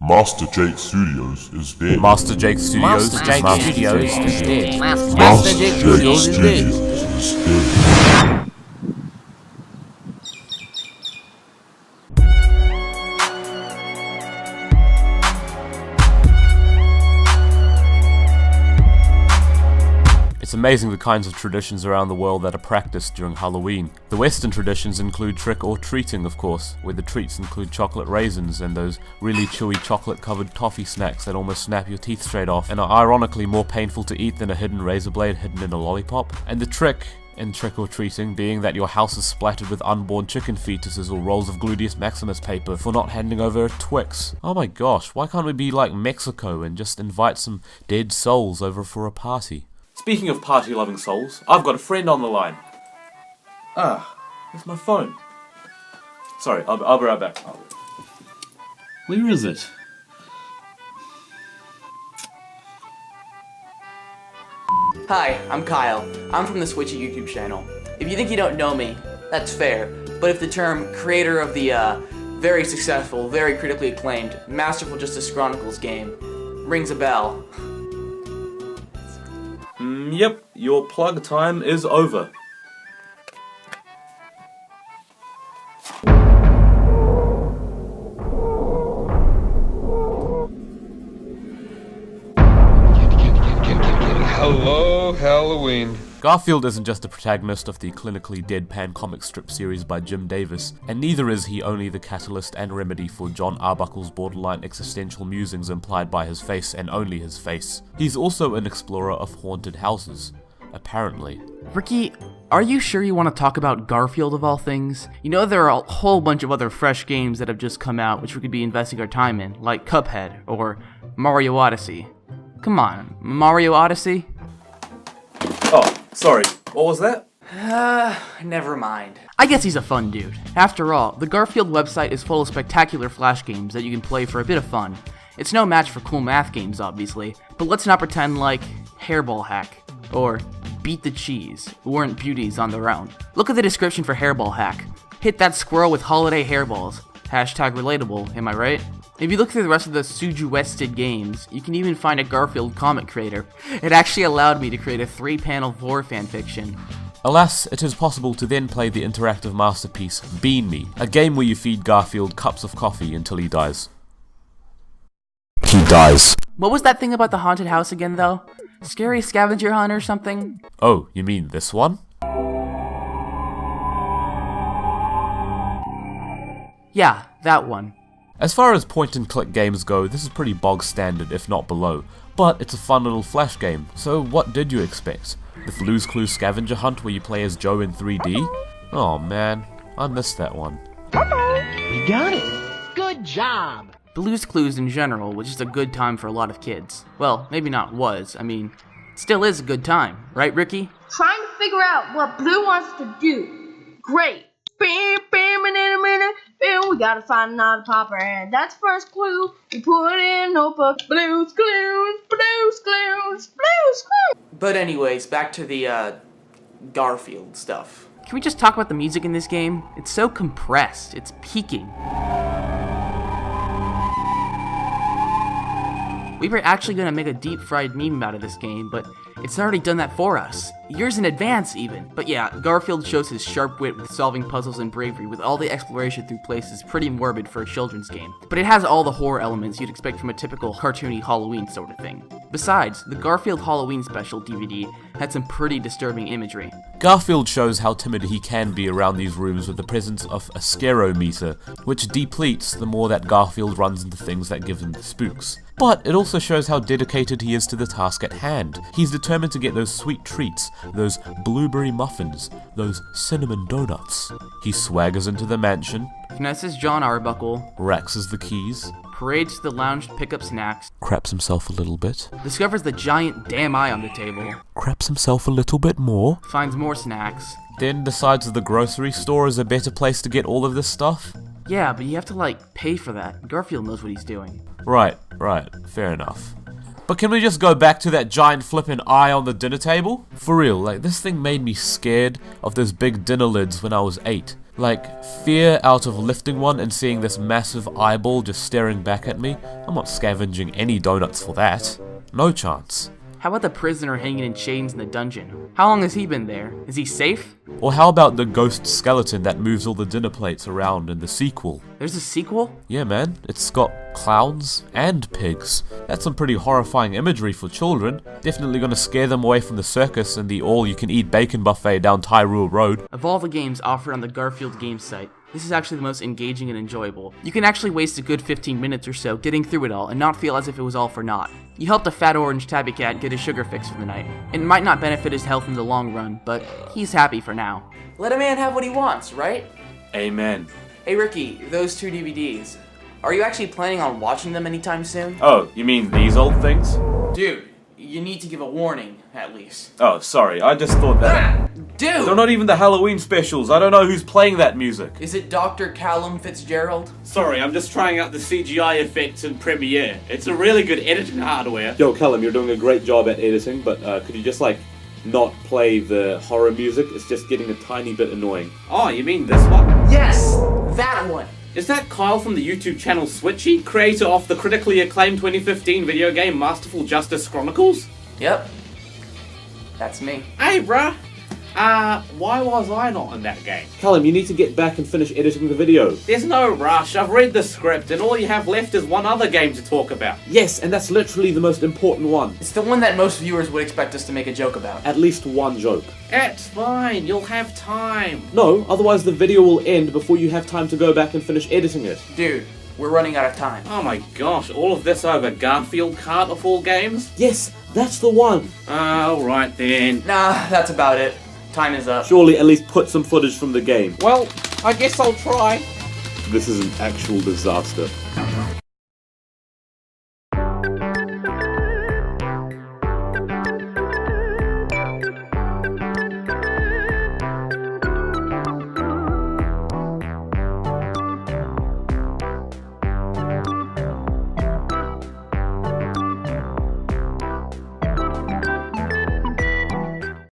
MasterJakeStudios is dead. MasterJakeStudios is dead. MasterJakeStudios is dead. It's amazing the kinds of traditions around the world that are practiced during Halloween. The Western traditions include trick-or-treating, of course, where the treats include chocolate raisins and those really chewy chocolate-covered toffee snacks that almost snap your teeth straight off and are ironically more painful to eat than a hidden razor blade hidden in a lollipop. And the trick in trick-or-treating being that your house is splattered with unborn chicken fetuses or rolls of gluteus maximus paper for not handing over a Twix. Oh my gosh, why can't we be like Mexico and just invite some dead souls over for a party? Speaking of party-loving souls, I've got a friend on the line. Where's my phone? Sorry, I'll be right back. Where is it? Hi, I'm Kyle. I'm from the switch1e YouTube channel. If you think you don't know me, that's fair. But if the term creator of the very successful, very critically acclaimed Masterful Justice Chronicles game rings a bell. Yep, your plug time is over. Hello, Halloween. Garfield isn't just the protagonist of the clinically deadpan comic strip series by Jim Davis, and neither is he only the catalyst and remedy for John Arbuckle's borderline existential musings implied by his face and only his face. He's also an explorer of haunted houses, apparently. Ricky, are you sure you want to talk about Garfield of all things? You know there are a whole bunch of other fresh games that have just come out which we could be investing our time in, like Cuphead or Mario Odyssey. Come on, Mario Odyssey? Oh, sorry, what was that? Never mind. I guess he's a fun dude. After all, the Garfield website is full of spectacular flash games that you can play for a bit of fun. It's no match for cool math games, obviously, but let's not pretend like Hairball Hack or Beat the Cheese weren't beauties on their own. Look at the description for Hairball Hack. Hit that squirrel with holiday hairballs. Hashtag relatable, am I right? If you look through the rest of the Suju-Wested games, you can even find a Garfield comic creator. It actually allowed me to create a 3-panel lore fanfiction. Alas, it is possible to then play the interactive masterpiece Bean Me, a game where you feed Garfield cups of coffee until he dies. He dies. What was that thing about the haunted house again, though? Scary scavenger hunt or something? Oh, you mean this one? Yeah, that one. As far as point-and-click games go, this is pretty bog-standard, if not below. But it's a fun little flash game, so what did you expect? The Blue's Clues scavenger hunt where you play as Joe in 3D? Oh man, I missed that one. You got it! Good job! Blue's Clues in general was just a good time for a lot of kids. Well, maybe not was, I mean, it still is a good time, right Ricky? Trying to figure out what Blue wants to do. Great! We gotta find another popper, and that's the first clue. We put in notebook. Blues Clues, Blues Clues, Blues Clues. But anyways, back to the Garfield stuff. Can we just talk about the music in this game? It's so compressed, it's peaking. We were actually gonna make a deep-fried meme out of this game, but it's already done that for us. Years in advance, even. But yeah, Garfield shows his sharp wit with solving puzzles and bravery, with all the exploration through places pretty morbid for a children's game. But it has all the horror elements you'd expect from a typical cartoony Halloween sort of thing. Besides, the Garfield Halloween Special DVD had some pretty disturbing imagery. Garfield shows how timid he can be around these rooms with the presence of a scarometer, which depletes the more that Garfield runs into things that give him the spooks. But it also shows how dedicated he is to the task at hand. He's determined to get those sweet treats, those blueberry muffins, those cinnamon donuts. He swaggers into the mansion, Finesses John Arbuckle, raxes the keys, parades to the lounge to pick up snacks, craps himself a little bit, discovers the giant damn eye on the table, craps himself a little bit more, finds more snacks, then decides the grocery store is a better place to get all of this stuff. Yeah, but you have to, pay for that. Garfield knows what he's doing. Right, fair enough. But can we just go back to that giant flippin' eye on the dinner table? For real, this thing made me scared of those big dinner lids when I was 8. Like, fear out of lifting one and seeing this massive eyeball just staring back at me? I'm not scavenging any donuts for that. No chance. How about the prisoner hanging in chains in the dungeon? How long has he been there? Is he safe? Or how about the ghost skeleton that moves all the dinner plates around in the sequel? There's a sequel? Yeah, man, it's got clowns and pigs. That's some pretty horrifying imagery for children. Definitely gonna scare them away from the circus and the all-you-can-eat bacon buffet down Tyrule Road. Of all the games offered on the Garfield game site, this is actually the most engaging and enjoyable. You can actually waste a good 15 minutes or so getting through it all and not feel as if it was all for naught. You helped a fat orange tabby cat get his sugar fix for the night. It might not benefit his health in the long run, but he's happy for now. Let a man have what he wants, right? Amen. Hey Ricky, those 2 DVDs. Are you actually planning on watching them anytime soon? Oh, you mean these old things? Dude, you need to give a warning, at least. Oh, sorry, I just thought that... Dude! They're not even the Halloween specials. I don't know who's playing that music. Is it Dr. Callum Fitzgerald? Sorry, I'm just trying out the CGI effects in Premiere. It's a really good editing hardware. Yo, Callum, you're doing a great job at editing, but could you just, like, not play the horror music? It's just getting a tiny bit annoying. Oh, you mean this one? Yes! That one! Is that Kyle from the YouTube channel switch1e, creator of the critically acclaimed 2015 video game Masterful Justice Chronicles? Yep. That's me. Hey, bruh. Why was I not in that game? Callum, you need to get back and finish editing the video. There's no rush. I've read the script, and all you have left is one other game to talk about. Yes, and that's literally the most important one. It's the one that most viewers would expect us to make a joke about. At least one joke. It's fine. You'll have time. No, otherwise the video will end before you have time to go back and finish editing it. Dude, we're running out of time. Oh my gosh, all of this over Garfield Kart of all games? Yes, that's the one. Alright then. Nah, that's about it. Time is up. Surely at least put some footage from the game. Well, I guess I'll try. This is an actual disaster.